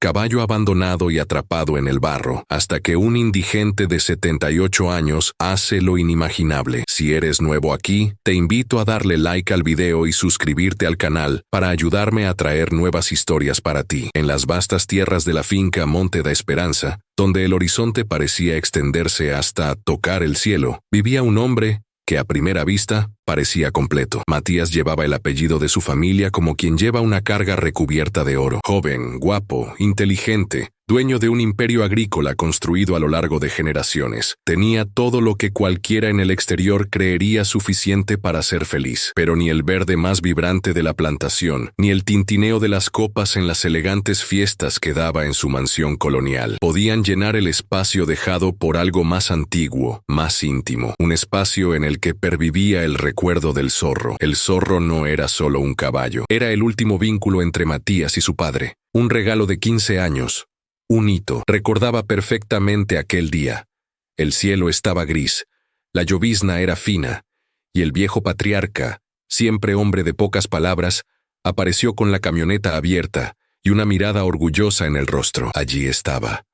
caballo abandonado y atrapado en el barro, hasta que un indigente de 78 años hace lo inimaginable. Si eres nuevo aquí, te invito a darle like al video y suscribirte al canal para ayudarme a traer nuevas historias para ti. En las vastas tierras de la finca Monte da Esperanza, donde el horizonte parecía extenderse hasta tocar el cielo, vivía un hombre que a primera vista parecía completo. Matías llevaba el apellido de su familia como quien lleva una carga recubierta de oro. Joven, guapo, inteligente, dueño de un imperio agrícola construido a lo largo de generaciones. Tenía todo lo que cualquiera en el exterior creería suficiente para ser feliz, pero ni el verde más vibrante de la plantación, ni el tintineo de las copas en las elegantes fiestas que daba en su mansión colonial podían llenar el espacio dejado por algo más antiguo, más íntimo, un espacio en el que pervivía el recuerdo del zorro. El zorro no era solo un caballo, era el último vínculo entre Matías y su padre, un regalo de 15 años. Un hito. Recordaba perfectamente aquel día. El cielo estaba gris, la llovizna era fina, y el viejo patriarca, siempre hombre de pocas palabras, apareció con la camioneta abierta y una mirada orgullosa en el rostro. Allí estaba,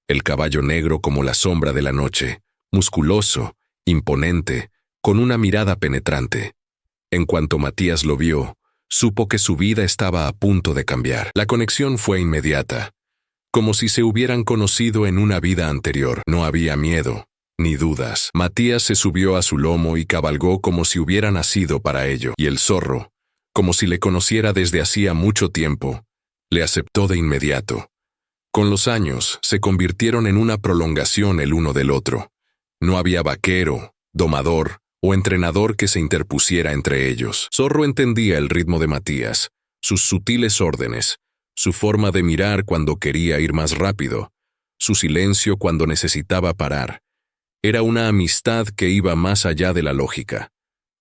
el caballo negro como la sombra de la noche, musculoso, imponente, con una mirada penetrante. En cuanto Matías lo vio, supo que su vida estaba a punto de cambiar. La conexión fue inmediata, como si se hubieran conocido en una vida anterior. No había miedo, ni dudas. Matías se subió a su lomo y cabalgó como si hubiera nacido para ello. Y el zorro, como si le conociera desde hacía mucho tiempo, le aceptó de inmediato. Con los años, se convirtieron en una prolongación el uno del otro. No había vaquero, domador o entrenador que se interpusiera entre ellos. Zorro entendía el ritmo de Matías, sus sutiles órdenes, su forma de mirar cuando quería ir más rápido, su silencio cuando necesitaba parar. Era una amistad que iba más allá de la lógica.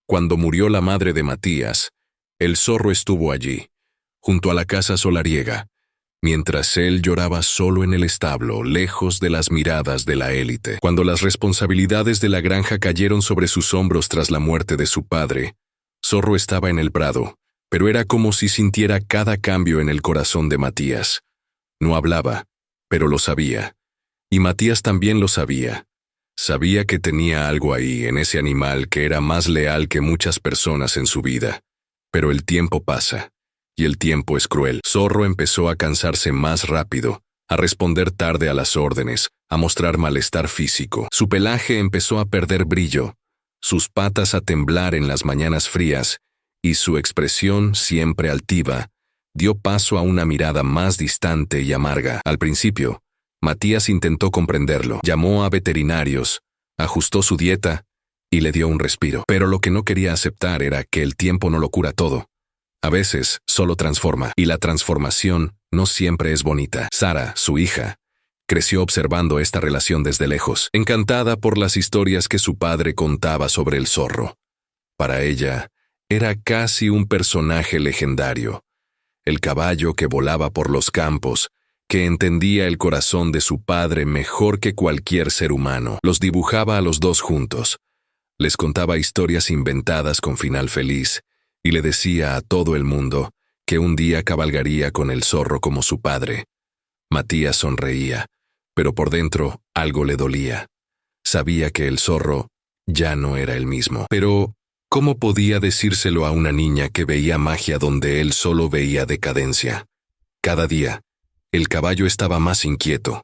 Cuando murió la madre de Matías, el zorro estuvo allí, junto a la casa solariega, mientras él lloraba solo en el establo, lejos de las miradas de la élite. Cuando las responsabilidades de la granja cayeron sobre sus hombros tras la muerte de su padre, Zorro estaba en el prado, pero era como si sintiera cada cambio en el corazón de Matías. No hablaba, pero lo sabía. Y Matías también lo sabía. Sabía que tenía algo ahí, en ese animal que era más leal que muchas personas en su vida. Pero el tiempo pasa, y el tiempo es cruel. Zorro empezó a cansarse más rápido, a responder tarde a las órdenes, a mostrar malestar físico. Su pelaje empezó a perder brillo, sus patas a temblar en las mañanas frías, y su expresión, siempre altiva, dio paso a una mirada más distante y amarga. Al principio, Matías intentó comprenderlo, llamó a veterinarios, ajustó su dieta y le dio un respiro. Pero lo que no quería aceptar era que el tiempo no lo cura todo. A veces solo transforma, y la transformación no siempre es bonita. Sara, su hija, creció observando esta relación desde lejos, encantada por las historias que su padre contaba sobre el zorro. Para ella, era casi un personaje legendario, el caballo que volaba por los campos, que entendía el corazón de su padre mejor que cualquier ser humano. Los dibujaba a los dos juntos, les contaba historias inventadas con final feliz, y le decía a todo el mundo que un día cabalgaría con el zorro como su padre. Matías sonreía, pero por dentro algo le dolía. Sabía que el zorro ya no era el mismo. Pero ¿cómo podía decírselo a una niña que veía magia donde él solo veía decadencia? Cada día, el caballo estaba más inquieto.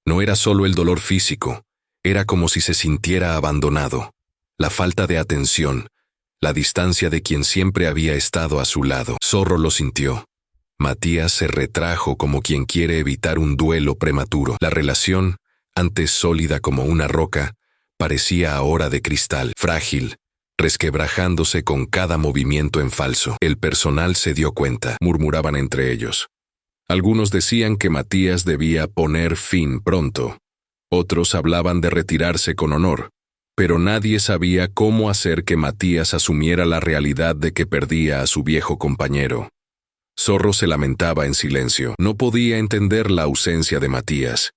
No era solo el dolor físico, era como si se sintiera abandonado. La falta de atención, la distancia de quien siempre había estado a su lado. Zorro lo sintió. Matías se retrajo como quien quiere evitar un duelo prematuro. La relación, antes sólida como una roca, parecía ahora de cristal, frágil, resquebrajándose con cada movimiento en falso. El personal se dio cuenta, murmuraban entre ellos. Algunos decían que Matías debía poner fin pronto. Otros hablaban de retirarse con honor. Pero nadie sabía cómo hacer que Matías asumiera la realidad de que perdía a su viejo compañero. Zorro se lamentaba en silencio. No podía entender la ausencia de Matías.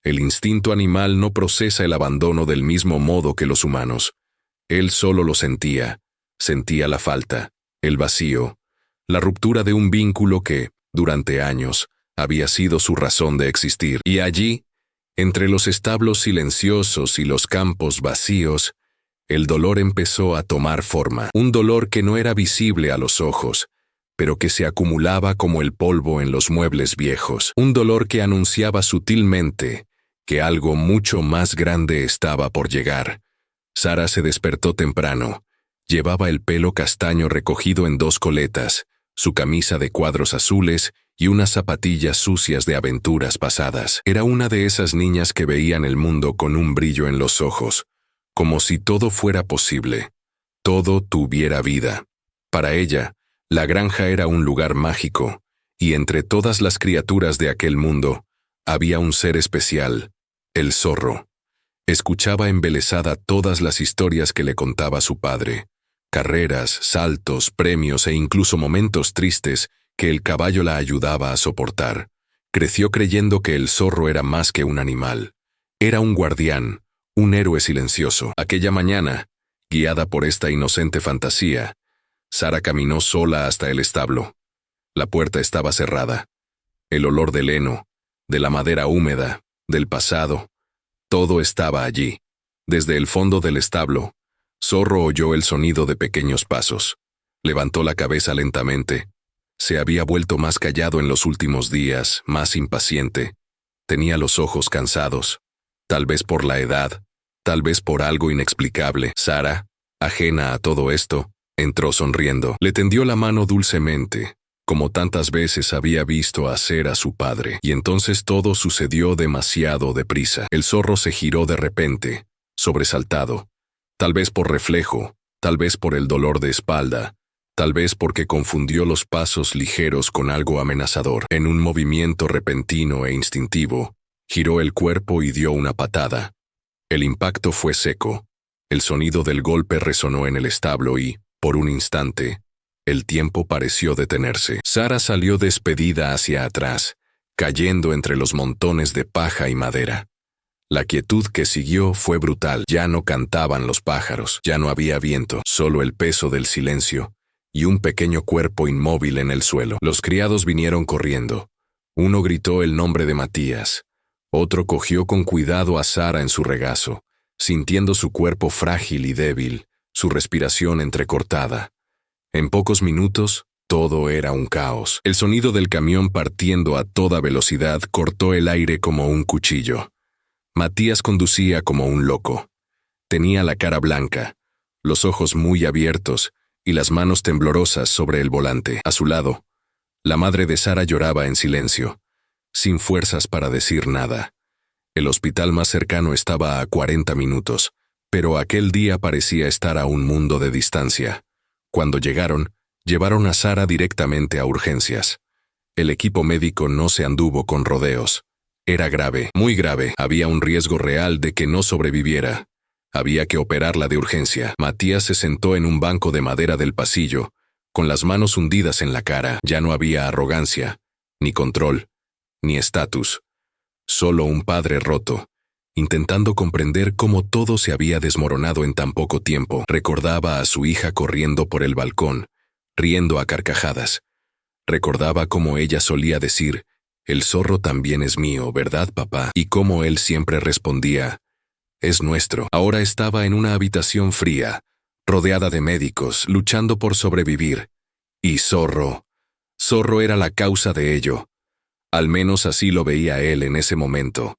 El instinto animal no procesa el abandono del mismo modo que los humanos. Él solo lo sentía. Sentía la falta, el vacío, la ruptura de un vínculo que, durante años, había sido su razón de existir. Y allí, entre los establos silenciosos y los campos vacíos, el dolor empezó a tomar forma. Un dolor que no era visible a los ojos, pero que se acumulaba como el polvo en los muebles viejos. Un dolor que anunciaba sutilmente que algo mucho más grande estaba por llegar. Sara se despertó temprano. Llevaba el pelo castaño recogido en 2 coletas, su camisa de cuadros azules y unas zapatillas sucias de aventuras pasadas. Era una de esas niñas que veían el mundo con un brillo en los ojos, como si todo fuera posible, todo tuviera vida. Para ella, la granja era un lugar mágico, y entre todas las criaturas de aquel mundo, había un ser especial, el zorro. Escuchaba embelesada todas las historias que le contaba su padre. Carreras, saltos, premios e incluso momentos tristes que el caballo la ayudaba a soportar. Creció creyendo que el zorro era más que un animal. Era un guardián, un héroe silencioso. Aquella mañana, guiada por esta inocente fantasía, Sara caminó sola hasta el establo. La puerta estaba cerrada. El olor del heno, de la madera húmeda, del pasado, todo estaba allí. Desde el fondo del establo, Zorro oyó el sonido de pequeños pasos. Levantó la cabeza lentamente. Se había vuelto más callado en los últimos días, más impaciente. Tenía los ojos cansados. Tal vez por la edad, tal vez por algo inexplicable. Sara, ajena a todo esto, entró sonriendo. Le tendió la mano dulcemente, como tantas veces había visto hacer a su padre. Y entonces todo sucedió demasiado deprisa. El zorro se giró de repente, sobresaltado. Tal vez por reflejo, tal vez por el dolor de espalda, tal vez porque confundió los pasos ligeros con algo amenazador. En un movimiento repentino e instintivo, giró el cuerpo y dio una patada. El impacto fue seco. El sonido del golpe resonó en el establo y, por un instante, el tiempo pareció detenerse. Sara salió despedida hacia atrás, cayendo entre los montones de paja y madera. La quietud que siguió fue brutal. Ya no cantaban los pájaros, ya no había viento, solo el peso del silencio y un pequeño cuerpo inmóvil en el suelo. Los criados vinieron corriendo. Uno gritó el nombre de Matías. Otro cogió con cuidado a Sara en su regazo, sintiendo su cuerpo frágil y débil, su respiración entrecortada. En pocos minutos, todo era un caos. El sonido del camión partiendo a toda velocidad cortó el aire como un cuchillo. Matías conducía como un loco. Tenía la cara blanca, los ojos muy abiertos y las manos temblorosas sobre el volante. A su lado, la madre de Sara lloraba en silencio, sin fuerzas para decir nada. El hospital más cercano estaba a 40 minutos, pero aquel día parecía estar a un mundo de distancia. Cuando llegaron, llevaron a Sara directamente a urgencias. El equipo médico no se anduvo con rodeos. Era grave, muy grave. Había un riesgo real de que no sobreviviera. Había que operarla de urgencia. Matías se sentó en un banco de madera del pasillo, con las manos hundidas en la cara. Ya no había arrogancia, ni control, ni estatus. Solo un padre roto, intentando comprender cómo todo se había desmoronado en tan poco tiempo. Recordaba a su hija corriendo por el balcón, riendo a carcajadas. Recordaba cómo ella solía decir: «El zorro también es mío, ¿verdad, papá?» Y cómo él siempre respondía: «Es nuestro». Ahora estaba en una habitación fría, rodeada de médicos, luchando por sobrevivir. Y Zorro era la causa de ello. Al menos así lo veía él en ese momento.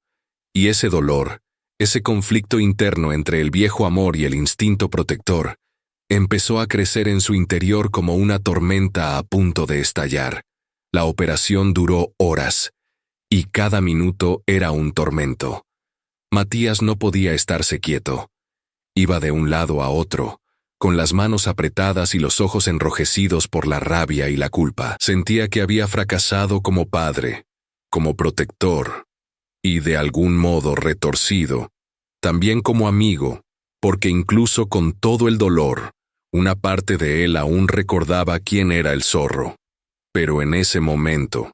Y ese dolor, ese conflicto interno entre el viejo amor y el instinto protector, empezó a crecer en su interior como una tormenta a punto de estallar. La operación duró horas, y cada minuto era un tormento. Matías no podía estarse quieto. Iba de un lado a otro, con las manos apretadas y los ojos enrojecidos por la rabia y la culpa. Sentía que había fracasado como padre, como protector, y de algún modo retorcido, también como amigo, porque incluso con todo el dolor, una parte de él aún recordaba quién era el zorro. Pero en ese momento,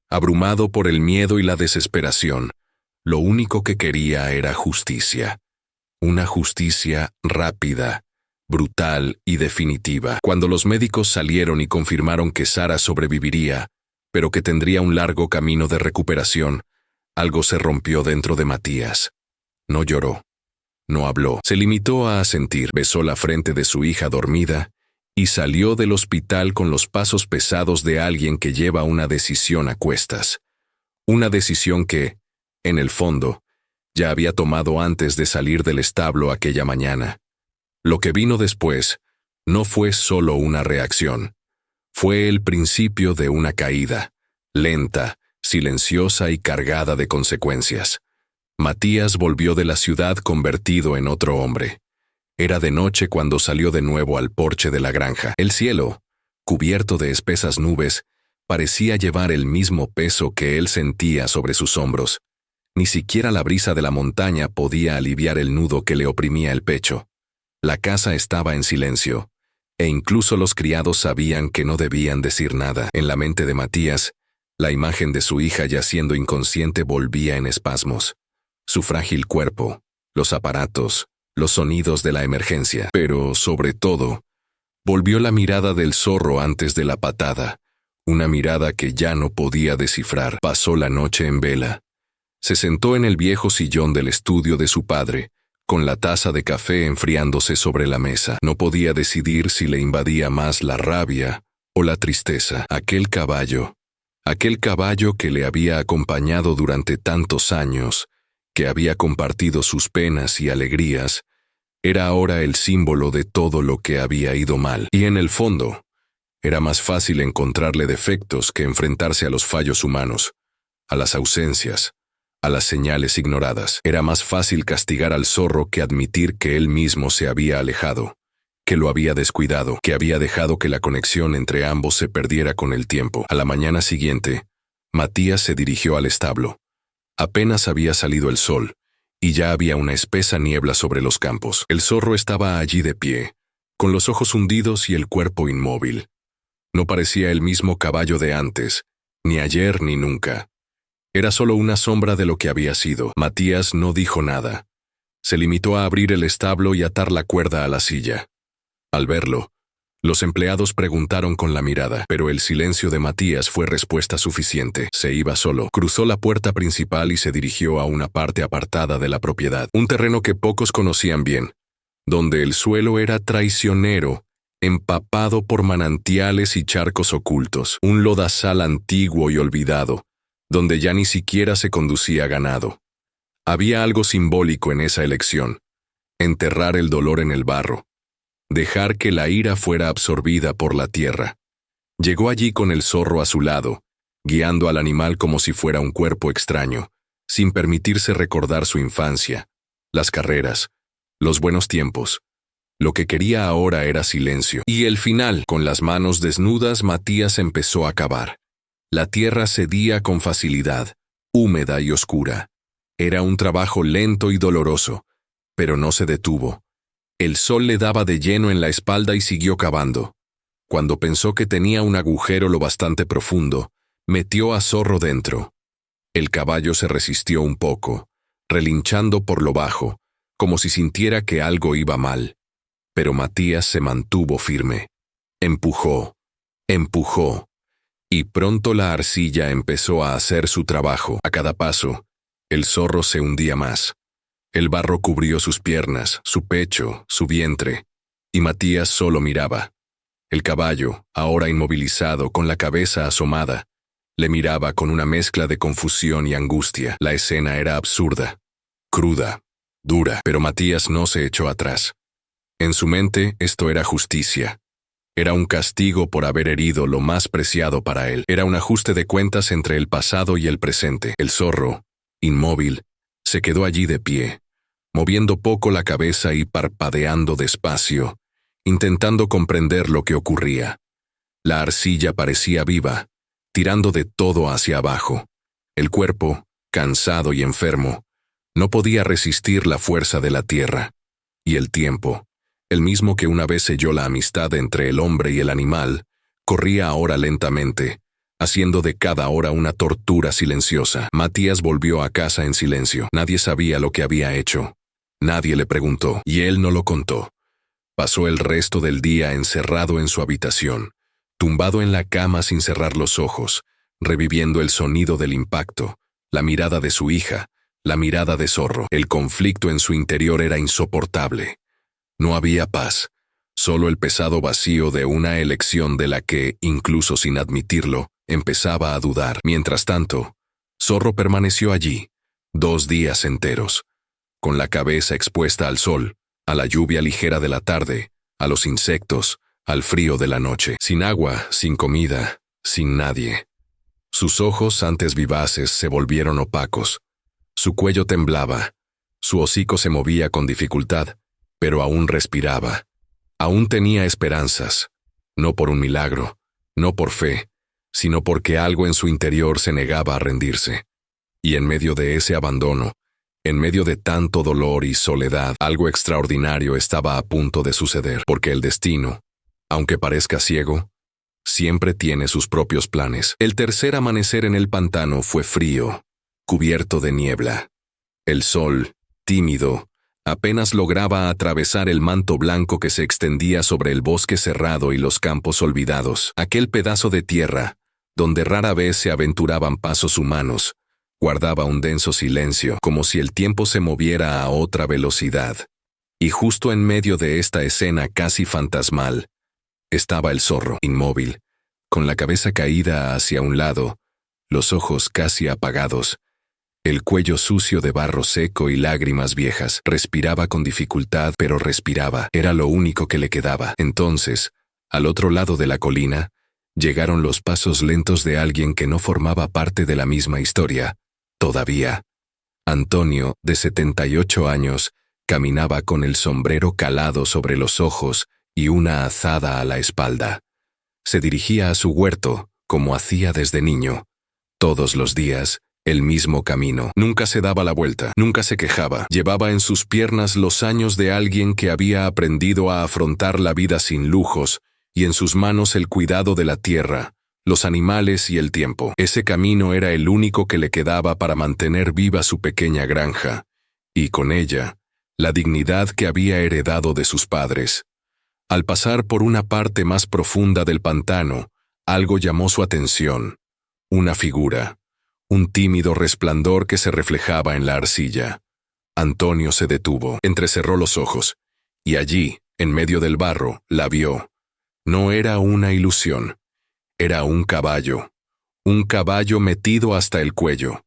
abrumado por el miedo y la desesperación, lo único que quería era justicia. Una justicia rápida, brutal y definitiva. Cuando los médicos salieron y confirmaron que Sara sobreviviría, pero que tendría un largo camino de recuperación, algo se rompió dentro de Matías. No lloró. No habló. Se limitó a asentir. Besó la frente de su hija dormida y salió del hospital con los pasos pesados de alguien que lleva una decisión a cuestas. Una decisión que, en el fondo, ya había tomado antes de salir del establo aquella mañana. Lo que vino después no fue solo una reacción. Fue el principio de una caída, lenta, silenciosa y cargada de consecuencias. Matías volvió de la ciudad convertido en otro hombre. Era de noche cuando salió de nuevo al porche de la granja. El cielo, cubierto de espesas nubes, parecía llevar el mismo peso que él sentía sobre sus hombros. Ni siquiera la brisa de la montaña podía aliviar el nudo que le oprimía el pecho. La casa estaba en silencio, e incluso los criados sabían que no debían decir nada. En la mente de Matías, la imagen de su hija yaciendo inconsciente volvía en espasmos. Su frágil cuerpo, los aparatos, los sonidos de la emergencia. Pero, sobre todo, volvió la mirada del zorro antes de la patada, una mirada que ya no podía descifrar. Pasó la noche en vela. Se sentó en el viejo sillón del estudio de su padre, con la taza de café enfriándose sobre la mesa. No podía decidir si le invadía más la rabia o la tristeza. Aquel caballo que le había acompañado durante tantos años, que había compartido sus penas y alegrías, era ahora el símbolo de todo lo que había ido mal. Y en el fondo, era más fácil encontrarle defectos que enfrentarse a los fallos humanos, a las ausencias, a las señales ignoradas. Era más fácil castigar al zorro que admitir que él mismo se había alejado, que lo había descuidado, que había dejado que la conexión entre ambos se perdiera con el tiempo. A la mañana siguiente, Matías se dirigió al establo. Apenas había salido el sol, y ya había una espesa niebla sobre los campos. El zorro estaba allí de pie, con los ojos hundidos y el cuerpo inmóvil. No parecía el mismo caballo de antes, ni ayer ni nunca. Era solo una sombra de lo que había sido. Matías no dijo nada. Se limitó a abrir el establo y atar la cuerda a la silla. Al verlo, los empleados preguntaron con la mirada, pero el silencio de Matías fue respuesta suficiente. Se iba solo. Cruzó la puerta principal y se dirigió a una parte apartada de la propiedad, un terreno que pocos conocían bien, donde el suelo era traicionero, empapado por manantiales y charcos ocultos, un lodazal antiguo y olvidado, donde ya ni siquiera se conducía ganado. Había algo simbólico en esa elección: enterrar el dolor en el barro, dejar que la ira fuera absorbida por la tierra. Llegó allí con el zorro a su lado, guiando al animal como si fuera un cuerpo extraño, sin permitirse recordar su infancia, las carreras, los buenos tiempos. Lo que quería ahora era silencio. Y el final. Con las manos desnudas, Matías empezó a cavar. La tierra cedía con facilidad, húmeda y oscura. Era un trabajo lento y doloroso, pero no se detuvo. El sol le daba de lleno en la espalda y siguió cavando. Cuando pensó que tenía un agujero lo bastante profundo, metió a Zorro dentro. El caballo se resistió un poco, relinchando por lo bajo, como si sintiera que algo iba mal. Pero Matías se mantuvo firme. Empujó, y pronto la arcilla empezó a hacer su trabajo. A cada paso, el zorro se hundía más. El barro cubrió sus piernas, su pecho, su vientre, y Matías solo miraba. El caballo, ahora inmovilizado, con la cabeza asomada, le miraba con una mezcla de confusión y angustia. La escena era absurda, cruda, dura, pero Matías no se echó atrás. En su mente, esto era justicia. Era un castigo por haber herido lo más preciado para él. Era un ajuste de cuentas entre el pasado y el presente. El zorro, inmóvil, se quedó allí de pie, moviendo poco la cabeza y parpadeando despacio, intentando comprender lo que ocurría. La arcilla parecía viva, tirando de todo hacia abajo. El cuerpo, cansado y enfermo, no podía resistir la fuerza de la tierra. Y el tiempo, el mismo que una vez selló la amistad entre el hombre y el animal, corría ahora lentamente, haciendo de cada hora una tortura silenciosa. Matías volvió a casa en silencio. Nadie sabía lo que había hecho. Nadie le preguntó, y él no lo contó. Pasó el resto del día encerrado en su habitación, tumbado en la cama sin cerrar los ojos, reviviendo el sonido del impacto, la mirada de su hija, la mirada de Zorro. El conflicto en su interior era insoportable. No había paz, solo el pesado vacío de una elección de la que, incluso sin admitirlo, empezaba a dudar. Mientras tanto, Zorro permaneció allí, 2 días enteros, con la cabeza expuesta al sol, a la lluvia ligera de la tarde, a los insectos, al frío de la noche, sin agua, sin comida, sin nadie. Sus ojos, antes vivaces, se volvieron opacos. Su cuello temblaba. Su hocico se movía con dificultad, pero aún respiraba. Aún tenía esperanzas. No por un milagro, no por fe, sino porque algo en su interior se negaba a rendirse. Y en medio de ese abandono, en medio de tanto dolor y soledad, algo extraordinario estaba a punto de suceder, porque el destino, aunque parezca ciego, siempre tiene sus propios planes. El tercer amanecer en el pantano fue frío, cubierto de niebla. El sol, tímido, apenas lograba atravesar el manto blanco que se extendía sobre el bosque cerrado y los campos olvidados. Aquel pedazo de tierra, donde rara vez se aventuraban pasos humanos, guardaba un denso silencio, como si el tiempo se moviera a otra velocidad. Y justo en medio de esta escena casi fantasmal, estaba el zorro, inmóvil, con la cabeza caída hacia un lado, los ojos casi apagados, el cuello sucio de barro seco y lágrimas viejas. Respiraba con dificultad, pero respiraba. Era lo único que le quedaba. Entonces, al otro lado de la colina, llegaron los pasos lentos de alguien que no formaba parte de la misma historia. Todavía. Antonio, de 78 años, caminaba con el sombrero calado sobre los ojos y una azada a la espalda. Se dirigía a su huerto, como hacía desde niño. Todos los días, el mismo camino. Nunca se daba la vuelta, nunca se quejaba. Llevaba en sus piernas los años de alguien que había aprendido a afrontar la vida sin lujos, y en sus manos el cuidado de la tierra, los animales y el tiempo. Ese camino era el único que le quedaba para mantener viva su pequeña granja, y con ella, la dignidad que había heredado de sus padres. Al pasar por una parte más profunda del pantano, algo llamó su atención. Una figura, un tímido resplandor que se reflejaba en la arcilla. Antonio se detuvo, entrecerró los ojos, y allí, en medio del barro, la vio. No era una ilusión. Era un caballo metido hasta el cuello.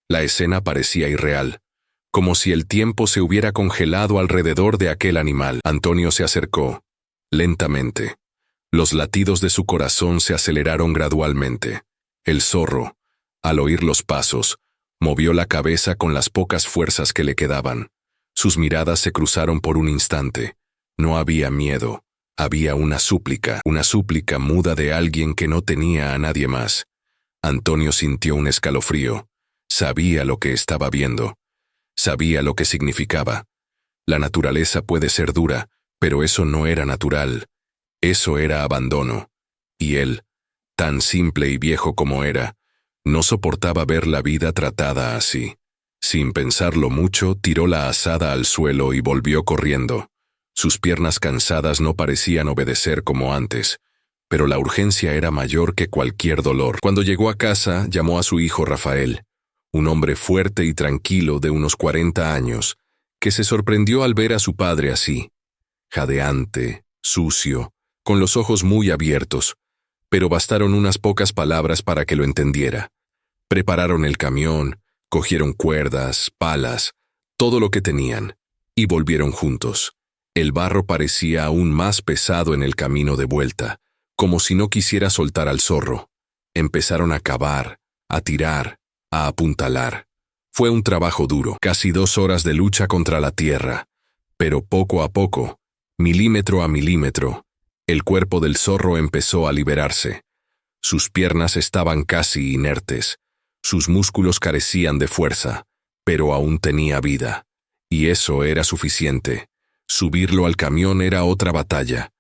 La escena parecía irreal, como si el tiempo se hubiera congelado alrededor de aquel animal. Antonio se acercó, lentamente. Los latidos de su corazón se aceleraron gradualmente. El zorro, al oír los pasos, movió la cabeza con las pocas fuerzas que le quedaban. Sus miradas se cruzaron por un instante. No había miedo. Había una súplica muda de alguien que no tenía a nadie más. Antonio sintió un escalofrío. Sabía lo que estaba viendo. Sabía lo que significaba. La naturaleza puede ser dura, pero eso no era natural. Eso era abandono. Y él, tan simple y viejo como era, no soportaba ver la vida tratada así. Sin pensarlo mucho, tiró la azada al suelo y volvió corriendo. Sus piernas cansadas no parecían obedecer como antes, pero la urgencia era mayor que cualquier dolor. Cuando llegó a casa, llamó a su hijo Rafael, un hombre fuerte y tranquilo de unos 40 años, que se sorprendió al ver a su padre así, jadeante, sucio, con los ojos muy abiertos, pero bastaron unas pocas palabras para que lo entendiera. Prepararon el camión, cogieron cuerdas, palas, todo lo que tenían, y volvieron juntos. El barro parecía aún más pesado en el camino de vuelta, como si no quisiera soltar al zorro. Empezaron a cavar, a tirar, a apuntalar. Fue un trabajo duro, casi 2 horas de lucha contra la tierra, pero poco a poco, milímetro a milímetro, el cuerpo del zorro empezó a liberarse. Sus piernas estaban casi inertes, sus músculos carecían de fuerza, pero aún tenía vida, y eso era suficiente. Subirlo al camión era otra batalla,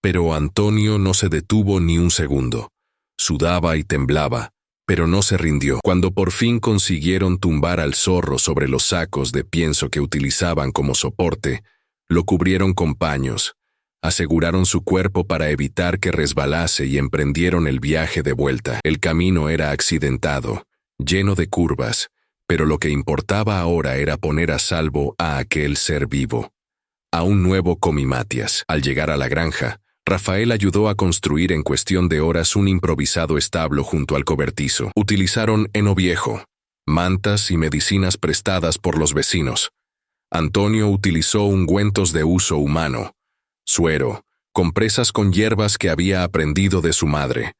pero Antonio no se detuvo ni un segundo. Sudaba y temblaba, pero no se rindió. Cuando por fin consiguieron tumbar al zorro sobre los sacos de pienso que utilizaban como soporte, lo cubrieron con paños, Aseguraron su cuerpo para evitar que resbalase y emprendieron el viaje de vuelta. El camino era accidentado, lleno de curvas, pero lo que importaba ahora era poner a salvo a aquel ser vivo, a un nuevo Comimatias. Al llegar a la granja, Rafael ayudó a construir en cuestión de horas un improvisado establo junto al cobertizo. Utilizaron heno viejo, mantas y medicinas prestadas por los vecinos. Antonio utilizó ungüentos de uso humano, suero, compresas con hierbas que había aprendido de su madre.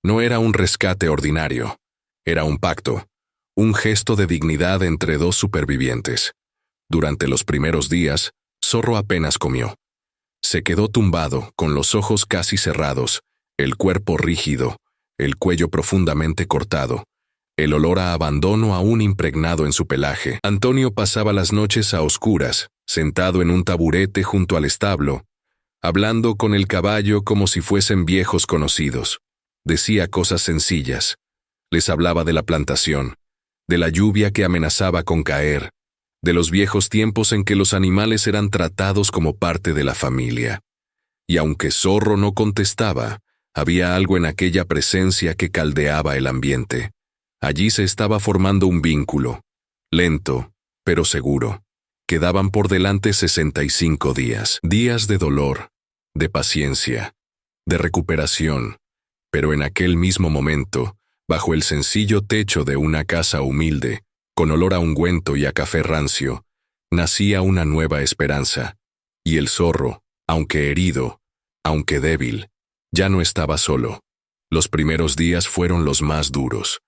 No era un rescate ordinario, era un pacto, un gesto de dignidad entre dos supervivientes. Durante los primeros días, Zorro apenas comió. Se quedó tumbado, con los ojos casi cerrados, el cuerpo rígido, el cuello profundamente cortado, el olor a abandono aún impregnado en su pelaje. Antonio pasaba las noches a oscuras, sentado en un taburete junto al establo, hablando con el caballo como si fuesen viejos conocidos. Decía cosas sencillas. Les hablaba de la plantación, de la lluvia que amenazaba con caer, de los viejos tiempos en que los animales eran tratados como parte de la familia. Y aunque Zorro no contestaba, había algo en aquella presencia que caldeaba el ambiente. Allí se estaba formando un vínculo, lento, pero seguro. Quedaban por delante 65 días, días de dolor, de paciencia, de recuperación, pero en aquel mismo momento, bajo el sencillo techo de una casa humilde, con olor a ungüento y a café rancio, nacía una nueva esperanza, y el Zorro, aunque herido, aunque débil, ya no estaba solo. Los primeros días fueron los más duros.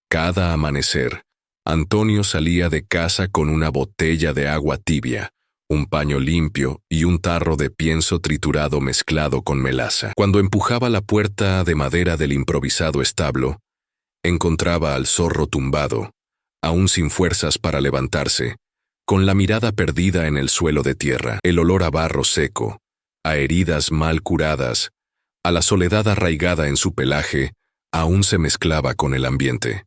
Cada amanecer, Antonio salía de casa con una botella de agua tibia, un paño limpio y un tarro de pienso triturado mezclado con melaza. Cuando empujaba la puerta de madera del improvisado establo, encontraba al Zorro tumbado, aún sin fuerzas para levantarse, con la mirada perdida en el suelo de tierra. El olor a barro seco, a heridas mal curadas, a la soledad arraigada en su pelaje, aún se mezclaba con el ambiente.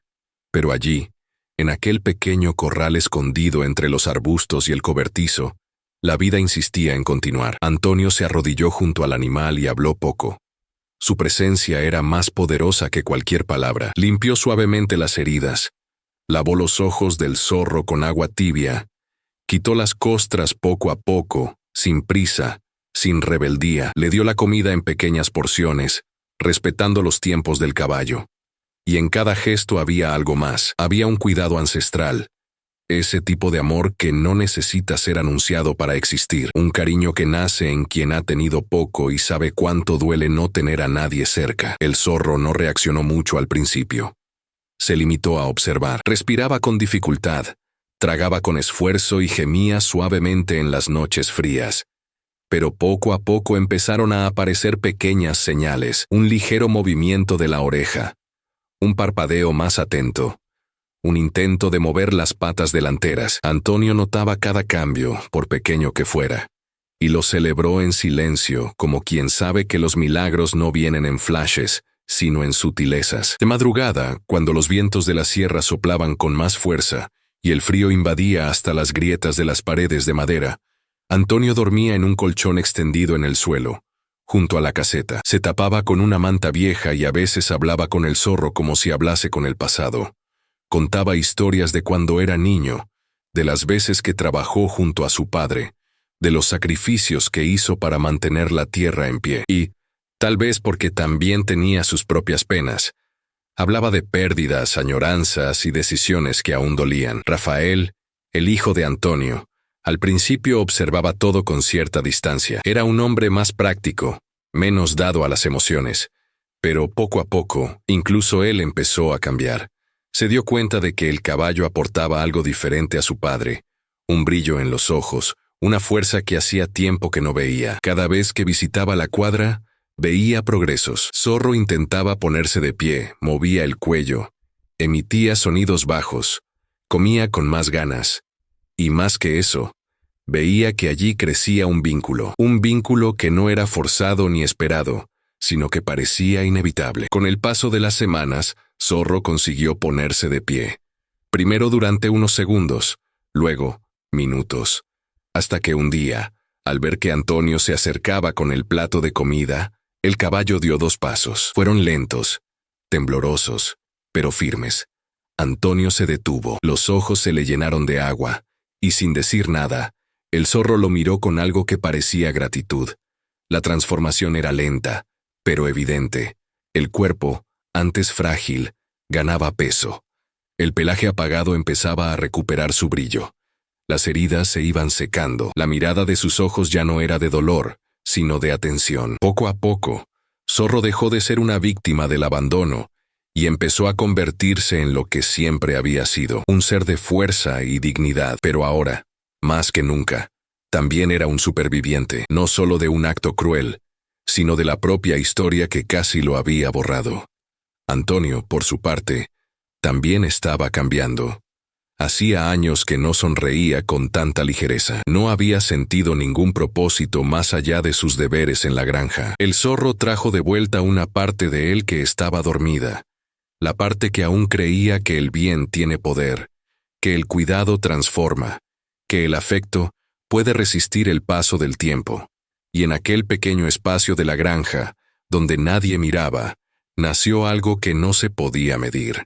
Pero allí, en aquel pequeño corral escondido entre los arbustos y el cobertizo, la vida insistía en continuar. Antonio se arrodilló junto al animal y habló poco. Su presencia era más poderosa que cualquier palabra. Limpió suavemente las heridas, lavó los ojos del Zorro con agua tibia, quitó las costras poco a poco, sin prisa, sin rebeldía. Le dio la comida en pequeñas porciones, respetando los tiempos del caballo. Y en cada gesto había algo más, había un cuidado ancestral, ese tipo de amor que no necesita ser anunciado para existir, un cariño que nace en quien ha tenido poco y sabe cuánto duele no tener a nadie cerca. El Zorro no reaccionó mucho al principio. Se limitó a observar, respiraba con dificultad, tragaba con esfuerzo y gemía suavemente en las noches frías. Pero poco a poco empezaron a aparecer pequeñas señales, un ligero movimiento de la oreja, un parpadeo más atento, un intento de mover las patas delanteras. Antonio notaba cada cambio, por pequeño que fuera, y lo celebró en silencio, como quien sabe que los milagros no vienen en flashes, sino en sutilezas. De madrugada, cuando los vientos de la sierra soplaban con más fuerza y el frío invadía hasta las grietas de las paredes de madera, Antonio dormía en un colchón extendido en el suelo, junto a la caseta. Se tapaba con una manta vieja y a veces hablaba con el Zorro como si hablase con el pasado. Contaba historias de cuando era niño, de las veces que trabajó junto a su padre, de los sacrificios que hizo para mantener la tierra en pie y, tal vez porque también tenía sus propias penas, hablaba de pérdidas, añoranzas y decisiones que aún dolían. Rafael, el hijo de Antonio, al principio observaba todo con cierta distancia. Era un hombre más práctico, menos dado a las emociones, pero poco a poco, incluso él empezó a cambiar. Se dio cuenta de que el caballo aportaba algo diferente a su padre, un brillo en los ojos, una fuerza que hacía tiempo que no veía. Cada vez que visitaba la cuadra, veía progresos. Zorro intentaba ponerse de pie, movía el cuello, emitía sonidos bajos, comía con más ganas. Y más que eso, veía que allí crecía un vínculo que no era forzado ni esperado, sino que parecía inevitable. Con el paso de las semanas, Zorro consiguió ponerse de pie. Primero durante unos segundos, luego minutos, hasta que un día, Al ver que Antonio se acercaba con el plato de comida, el caballo dio 2 pasos. Fueron lentos, temblorosos, pero firmes. Antonio se detuvo, los ojos se le llenaron de agua, y sin decir nada, el zorro lo miró con algo que parecía gratitud. La transformación era lenta, pero evidente. El cuerpo, antes frágil, ganaba peso. El pelaje apagado empezaba a recuperar su brillo. Las heridas se iban secando. La mirada de sus ojos ya no era de dolor, sino de atención. Poco a poco, Zorro dejó de ser una víctima del abandono y empezó a convertirse en lo que siempre había sido, un ser de fuerza y dignidad. Pero ahora, más que nunca, también era un superviviente, no solo de un acto cruel, sino de la propia historia que casi lo había borrado. Antonio, por su parte, también estaba cambiando. Hacía años que no sonreía con tanta ligereza. No había sentido ningún propósito más allá de sus deberes en la granja. El zorro trajo de vuelta una parte de él que estaba dormida, la parte que aún creía que el bien tiene poder, que el cuidado transforma, que el afecto puede resistir el paso del tiempo. Y en aquel pequeño espacio de la granja, donde nadie miraba, nació algo que no se podía medir.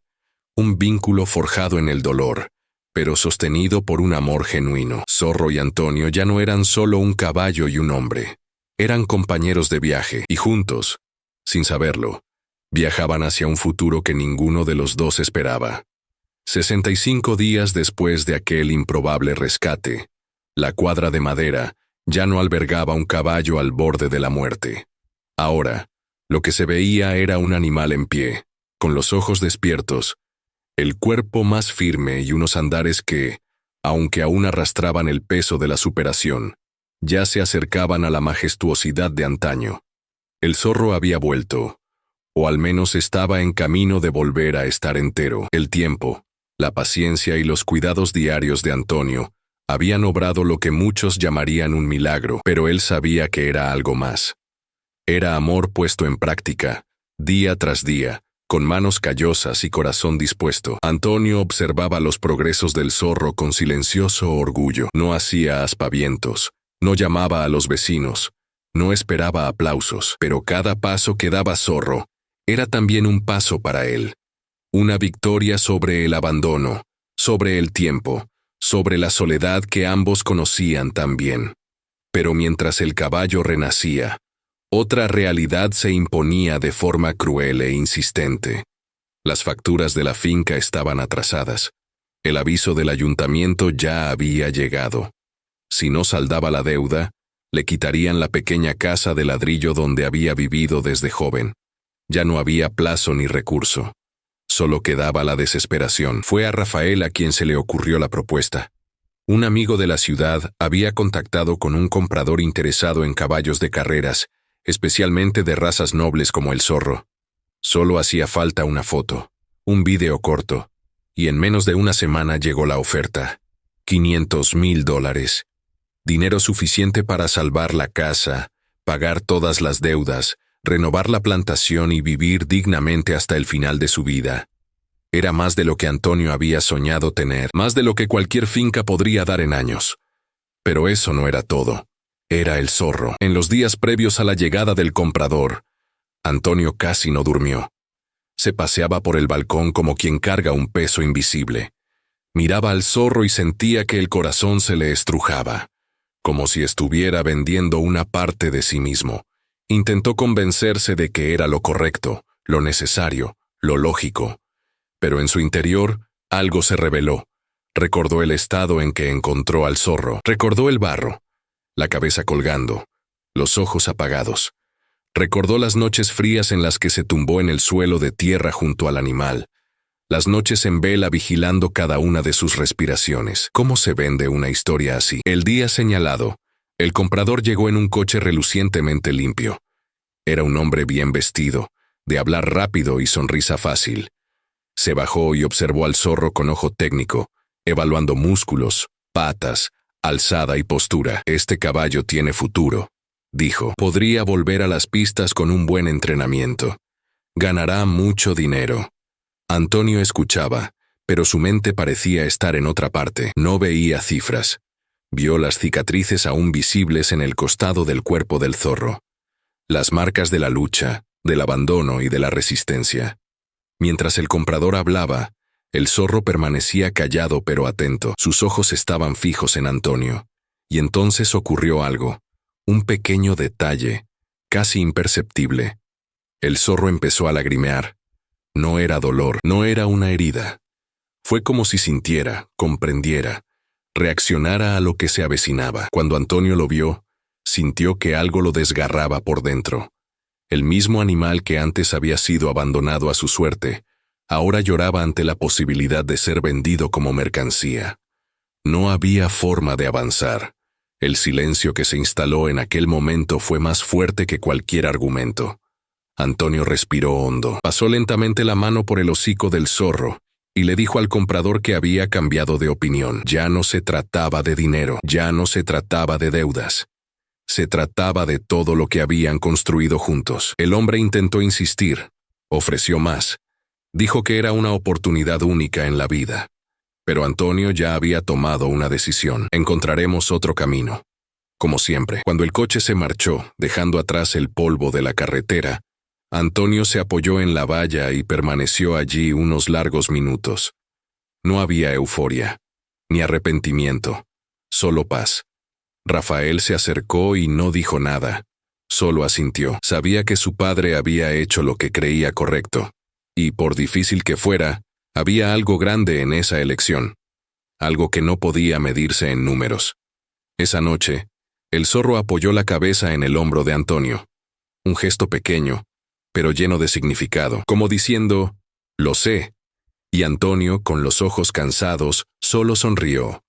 Un vínculo forjado en el dolor, pero sostenido por un amor genuino. Zorro y Antonio ya no eran solo un caballo y un hombre. Eran compañeros de viaje, y juntos, sin saberlo, viajaban hacia un futuro que ninguno de los dos esperaba. 65 días después de aquel improbable rescate, la cuadra de madera ya no albergaba un caballo al borde de la muerte. Ahora, lo que se veía era un animal en pie, con los ojos despiertos, el cuerpo más firme y unos andares que, aunque aún arrastraban el peso de la superación, ya se acercaban a la majestuosidad de antaño. El zorro había vuelto, o al menos estaba en camino de volver a estar entero. El tiempo, la paciencia y los cuidados diarios de Antonio habían obrado lo que muchos llamarían un milagro, pero él sabía que era algo más. Era amor puesto en práctica, día tras día, con manos callosas y corazón dispuesto. Antonio observaba los progresos del zorro con silencioso orgullo. No hacía aspavientos, no llamaba a los vecinos, no esperaba aplausos, pero cada paso que daba Zorro era también un paso para él. Una victoria sobre el abandono, sobre el tiempo, sobre la soledad que ambos conocían tan bien. Pero mientras el caballo renacía, otra realidad se imponía de forma cruel e insistente. Las facturas de la finca estaban atrasadas. El aviso del ayuntamiento ya había llegado. Si no saldaba la deuda, le quitarían la pequeña casa de ladrillo donde había vivido desde joven. Ya no había plazo ni recurso. Solo quedaba la desesperación. Fue a Rafael a quien se le ocurrió la propuesta. Un amigo de la ciudad había contactado con un comprador interesado en caballos de carreras, especialmente de razas nobles como el zorro. Solo hacía falta una foto, un video corto, y en menos de una semana llegó la oferta. $500,000. Dinero suficiente para salvar la casa, pagar todas las deudas, renovar la plantación y vivir dignamente hasta el final de su vida. Era más de lo que Antonio había soñado tener, más de lo que cualquier finca podría dar en años. Pero eso no era todo. Era el zorro. En los días previos a la llegada del comprador, Antonio casi no durmió. Se paseaba por el balcón como quien carga un peso invisible. Miraba al zorro y sentía que el corazón se le estrujaba, como si estuviera vendiendo una parte de sí mismo. Intentó convencerse de que era lo correcto, lo necesario, lo lógico. Pero en su interior, algo se reveló. Recordó el estado en que encontró al zorro. Recordó el barro, la cabeza colgando, los ojos apagados. Recordó las noches frías en las que se tumbó en el suelo de tierra junto al animal, las noches en vela vigilando cada una de sus respiraciones. ¿Cómo se vende una historia así? El día señalado, el comprador llegó en un coche relucientemente limpio. Era un hombre bien vestido, de hablar rápido y sonrisa fácil. Se bajó y observó al zorro con ojo técnico, evaluando músculos, patas, alzada y postura. Este caballo tiene futuro, dijo. Podría volver a las pistas con un buen entrenamiento. Ganará mucho dinero. Antonio escuchaba, pero su mente parecía estar en otra parte. No veía cifras. Vio las cicatrices aún visibles en el costado del cuerpo del zorro. Las marcas de la lucha, del abandono y de la resistencia. Mientras el comprador hablaba, el zorro permanecía callado pero atento. Sus ojos estaban fijos en Antonio. Y entonces ocurrió algo. Un pequeño detalle, casi imperceptible. El zorro empezó a lagrimear. No era dolor, no era una herida. Fue como si sintiera, comprendiera, reaccionara a lo que se avecinaba. Cuando Antonio lo vio, sintió que algo lo desgarraba por dentro. El mismo animal que antes había sido abandonado a su suerte, ahora lloraba ante la posibilidad de ser vendido como mercancía. No había forma de avanzar. El silencio que se instaló en aquel momento fue más fuerte que cualquier argumento. Antonio respiró hondo, pasó lentamente la mano por el hocico del zorro y le dijo al comprador que había cambiado de opinión. Ya no se trataba de dinero, ya no se trataba de deudas. Se trataba de todo lo que habían construido juntos. El hombre intentó insistir, ofreció más. Dijo que era una oportunidad única en la vida. Pero Antonio ya había tomado una decisión. Encontraremos otro camino. Como siempre, cuando el coche se marchó, dejando atrás el polvo de la carretera, Antonio se apoyó en la valla y permaneció allí unos largos minutos. No había euforia, ni arrepentimiento, solo paz. Rafael se acercó y no dijo nada, solo asintió. Sabía que su padre había hecho lo que creía correcto, y por difícil que fuera, había algo grande en esa elección, algo que no podía medirse en números. Esa noche, el zorro apoyó la cabeza en el hombro de Antonio, un gesto pequeño, pero lleno de significado, como diciendo, «Lo sé». Y Antonio, con los ojos cansados, solo sonrió.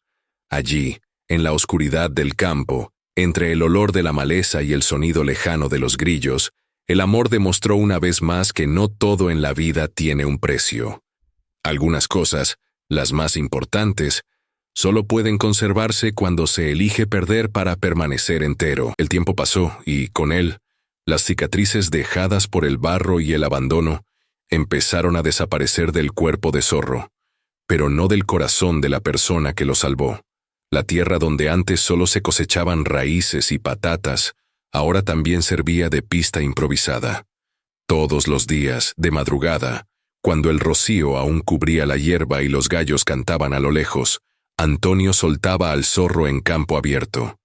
Allí, en la oscuridad del campo, entre el olor de la maleza y el sonido lejano de los grillos, el amor demostró una vez más que no todo en la vida tiene un precio. Algunas cosas, las más importantes, solo pueden conservarse cuando se elige perder para permanecer entero. El tiempo pasó y, con él, las cicatrices dejadas por el barro y el abandono empezaron a desaparecer del cuerpo de zorro, pero no del corazón de la persona que lo salvó. La tierra donde antes solo se cosechaban raíces y patatas, ahora también servía de pista improvisada. Todos los días, de madrugada, cuando el rocío aún cubría la hierba y los gallos cantaban a lo lejos, Antonio soltaba al zorro en campo abierto.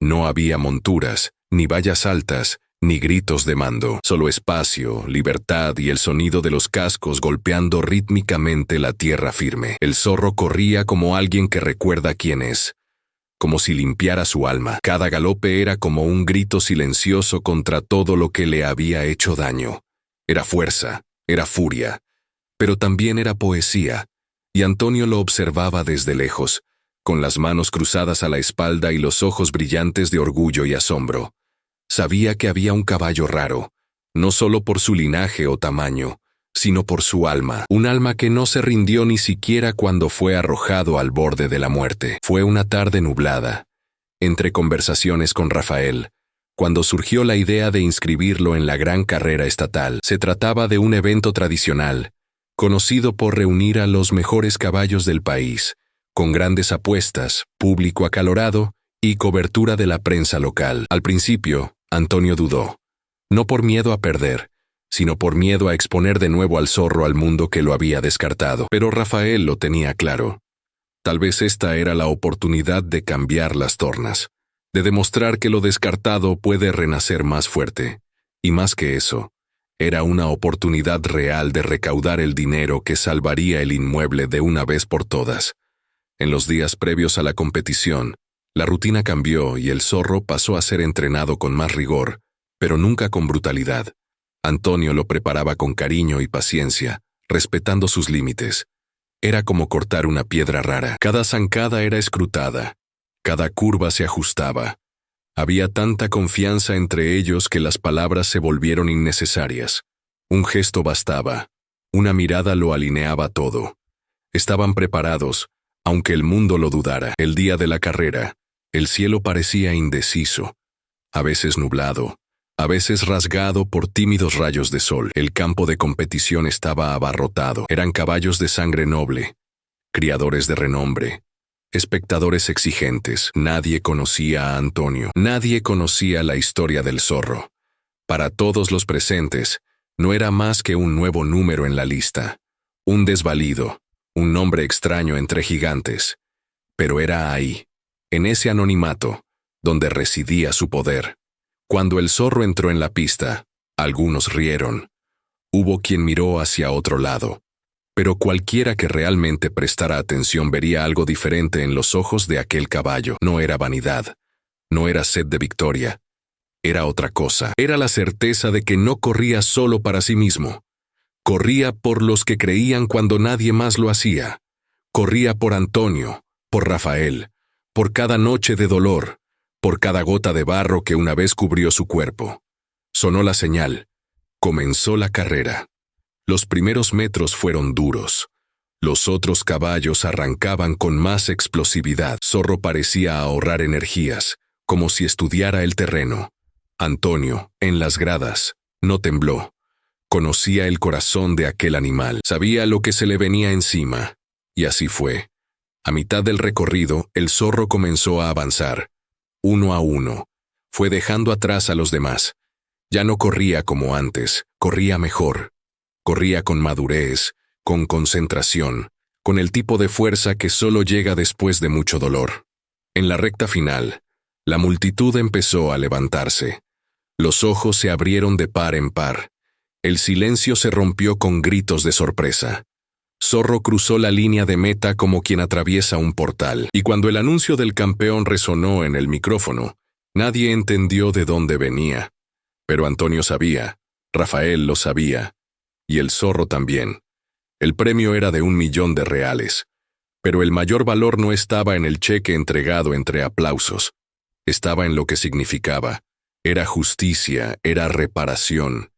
No había monturas, ni vallas altas, ni gritos de mando, solo espacio, libertad y el sonido de los cascos golpeando rítmicamente la tierra firme. El zorro corría como alguien que recuerda quién es, como si limpiara su alma. Cada galope era como un grito silencioso contra todo lo que le había hecho daño. Era fuerza, era furia, pero también era poesía, y Antonio lo observaba desde lejos, con las manos cruzadas a la espalda y los ojos brillantes de orgullo y asombro. Sabía que había un caballo raro, no solo por su linaje o tamaño, sino por su alma, un alma que no se rindió ni siquiera cuando fue arrojado al borde de la muerte. Fue una tarde nublada, entre conversaciones con Rafael, cuando surgió la idea de inscribirlo en la gran carrera estatal. Se trataba de un evento tradicional, conocido por reunir a los mejores caballos del país, con grandes apuestas, público acalorado y cobertura de la prensa local. Al principio, Antonio dudó, no por miedo a perder, sino por miedo a exponer de nuevo al zorro al mundo que lo había descartado. Pero Rafael lo tenía claro. Tal vez esta era la oportunidad de cambiar las tornas, de demostrar que lo descartado puede renacer más fuerte. Y más que eso, era una oportunidad real de recaudar el dinero que salvaría el inmueble de una vez por todas. En los días previos a la competición, la rutina cambió y el zorro pasó a ser entrenado con más rigor, pero nunca con brutalidad. Antonio lo preparaba con cariño y paciencia, respetando sus límites. Era como cortar una piedra rara. Cada zancada era escrutada, cada curva se ajustaba. Había tanta confianza entre ellos que las palabras se volvieron innecesarias. Un gesto bastaba, una mirada lo alineaba todo. Estaban preparados, aunque el mundo lo dudara. El día de la carrera, el cielo parecía indeciso, a veces nublado, a veces rasgado por tímidos rayos de sol. El campo de competición estaba abarrotado. Eran caballos de sangre noble, criadores de renombre, espectadores exigentes. Nadie conocía a Antonio. Nadie conocía la historia del zorro. Para todos los presentes, no era más que un nuevo número en la lista. Un desvalido, un nombre extraño entre gigantes. Pero era ahí, en ese anonimato, donde residía su poder. Cuando el zorro entró en la pista, algunos rieron. Hubo quien miró hacia otro lado. Pero cualquiera que realmente prestara atención vería algo diferente en los ojos de aquel caballo. No era vanidad, no era sed de victoria. Era otra cosa. Era la certeza de que no corría solo para sí mismo. Corría por los que creían cuando nadie más lo hacía. Corría por Antonio, por Rafael, por cada noche de dolor, por cada gota de barro que una vez cubrió su cuerpo. Sonó la señal. Comenzó la carrera. Los primeros metros fueron duros. Los otros caballos arrancaban con más explosividad. Zorro parecía ahorrar energías, como si estudiara el terreno. Antonio, en las gradas, no tembló. Conocía el corazón de aquel animal. Sabía lo que se le venía encima. Y así fue. A mitad del recorrido, el zorro comenzó a avanzar. Uno a uno. Fue dejando atrás a los demás. Ya no corría como antes, corría mejor. Corría con madurez, con concentración, con el tipo de fuerza que solo llega después de mucho dolor. En la recta final, la multitud empezó a levantarse. Los ojos se abrieron de par en par. El silencio se rompió con gritos de sorpresa. Zorro cruzó la línea de meta como quien atraviesa un portal, y cuando el anuncio del campeón resonó en el micrófono, nadie entendió de dónde venía. Pero Antonio sabía, Rafael lo sabía, y el zorro también. El premio era de $1.000.000, pero el mayor valor no estaba en el cheque entregado entre aplausos. Estaba en lo que significaba. Era justicia, era reparación,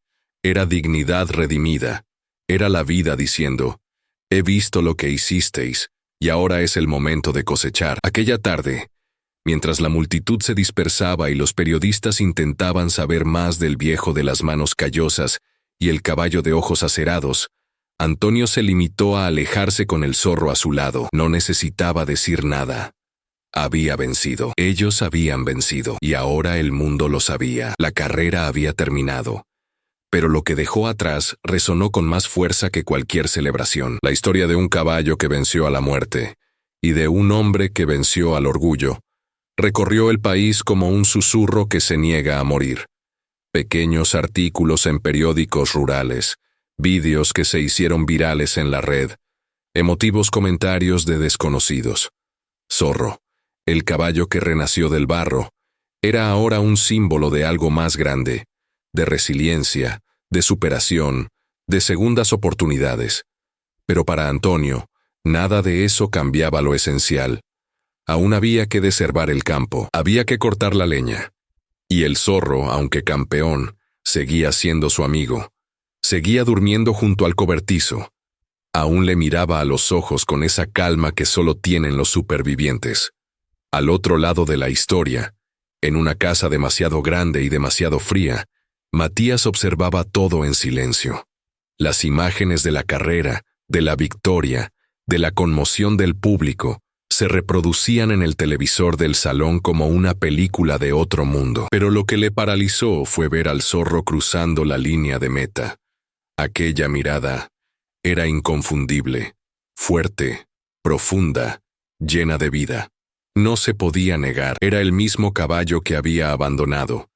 era dignidad redimida, era la vida diciendo: he visto lo que hicisteis, y ahora es el momento de cosechar. Aquella tarde, mientras la multitud se dispersaba y los periodistas intentaban saber más del viejo de las manos callosas y el caballo de ojos acerados, Antonio se limitó a alejarse con el zorro a su lado. No necesitaba decir nada. Había vencido. Ellos habían vencido. Y ahora el mundo lo sabía. La carrera había terminado. Pero lo que dejó atrás resonó con más fuerza que cualquier celebración. La historia de un caballo que venció a la muerte y de un hombre que venció al orgullo recorrió el país como un susurro que se niega a morir. Pequeños artículos en periódicos rurales, vídeos que se hicieron virales en la red, emotivos comentarios de desconocidos. Zorro, el caballo que renació del barro, era ahora un símbolo de algo más grande, de resiliencia, de superación, de segundas oportunidades. Pero para Antonio, nada de eso cambiaba lo esencial. Aún había que desherbar el campo, había que cortar la leña. Y el zorro, aunque campeón, seguía siendo su amigo. Seguía durmiendo junto al cobertizo. Aún le miraba a los ojos con esa calma que solo tienen los supervivientes. Al otro lado de la historia, en una casa demasiado grande y demasiado fría, Matías observaba todo en silencio. Las imágenes de la carrera, de la victoria, de la conmoción del público, se reproducían en el televisor del salón como una película de otro mundo. Pero lo que le paralizó fue ver al zorro cruzando la línea de meta. Aquella mirada era inconfundible, fuerte, profunda, llena de vida. No se podía negar. Era el mismo caballo que había abandonado,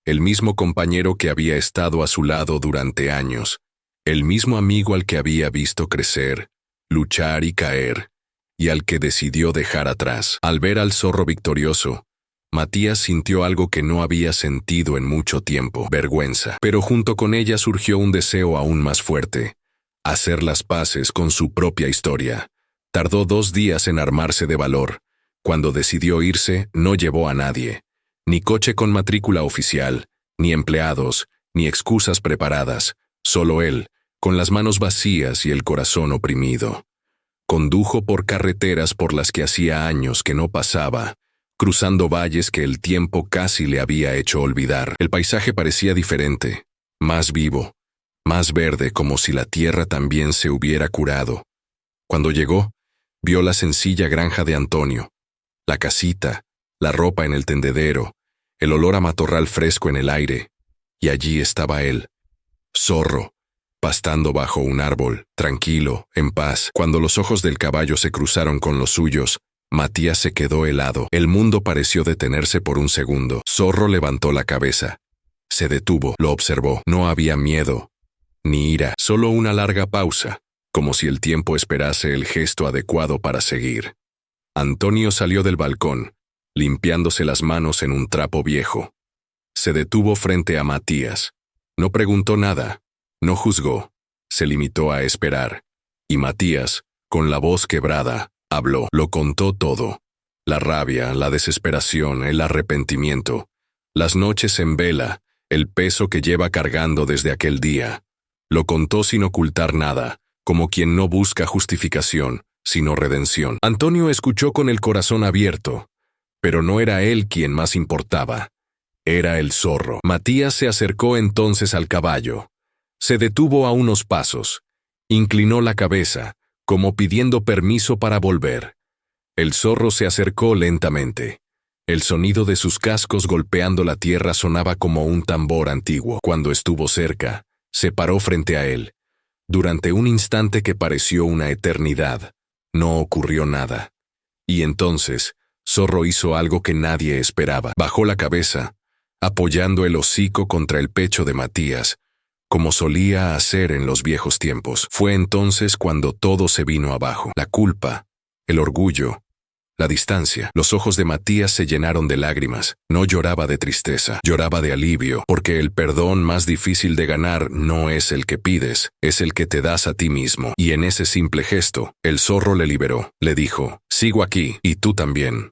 el mismo compañero que había estado a su lado durante años, el mismo amigo al que había visto crecer, luchar y caer, y al que decidió dejar atrás. Al ver al zorro victorioso, Matías sintió algo que no había sentido en mucho tiempo: vergüenza. Pero junto con ella surgió un deseo aún más fuerte: hacer las paces con su propia historia. Tardó 2 días en armarse de valor. Cuando decidió irse, no llevó a nadie. Ni coche con matrícula oficial, ni empleados, ni excusas preparadas. Solo él, con las manos vacías y el corazón oprimido. Condujo por carreteras por las que hacía años que no pasaba, cruzando valles que el tiempo casi le había hecho olvidar. El paisaje parecía diferente, más vivo, más verde, como si la tierra también se hubiera curado. Cuando llegó, Vio la sencilla granja de Antonio, la casita, la ropa en el tendedero, el olor a matorral fresco en el aire, y allí estaba él, Zorro, pastando bajo un árbol, tranquilo, en paz. Cuando los ojos del caballo se cruzaron con los suyos, Matías se quedó helado. El mundo pareció detenerse por un segundo. Zorro levantó la cabeza. Se detuvo, lo observó. No había miedo, ni ira, solo una larga pausa, como si el tiempo esperase el gesto adecuado para seguir. Antonio salió del balcón, limpiándose las manos en un trapo viejo. Se detuvo frente a Matías. No preguntó nada, no juzgó, se limitó a esperar. Y Matías, con la voz quebrada, habló, lo contó todo. La rabia, la desesperación, el arrepentimiento, las noches en vela, el peso que lleva cargando desde aquel día. Lo contó sin ocultar nada, como quien no busca justificación, sino redención. Antonio escuchó con el corazón abierto, pero no era él quien más importaba. Era el zorro. Matías se acercó entonces al caballo. Se detuvo a unos pasos. Inclinó la cabeza, como pidiendo permiso para volver. El zorro se acercó lentamente. El sonido de sus cascos golpeando la tierra sonaba como un tambor antiguo. Cuando estuvo cerca, se paró frente a él. Durante un instante que pareció una eternidad, no ocurrió nada. Y entonces, Zorro hizo algo que nadie esperaba. Bajó la cabeza, apoyando el hocico contra el pecho de Matías, como solía hacer en los viejos tiempos. Fue entonces cuando todo se vino abajo. La culpa, el orgullo, la distancia. Los ojos de Matías se llenaron de lágrimas. No lloraba de tristeza, lloraba de alivio, porque el perdón más difícil de ganar no es el que pides, es el que te das a ti mismo. Y en ese simple gesto, el zorro le liberó. Le dijo, sigo aquí, y tú también.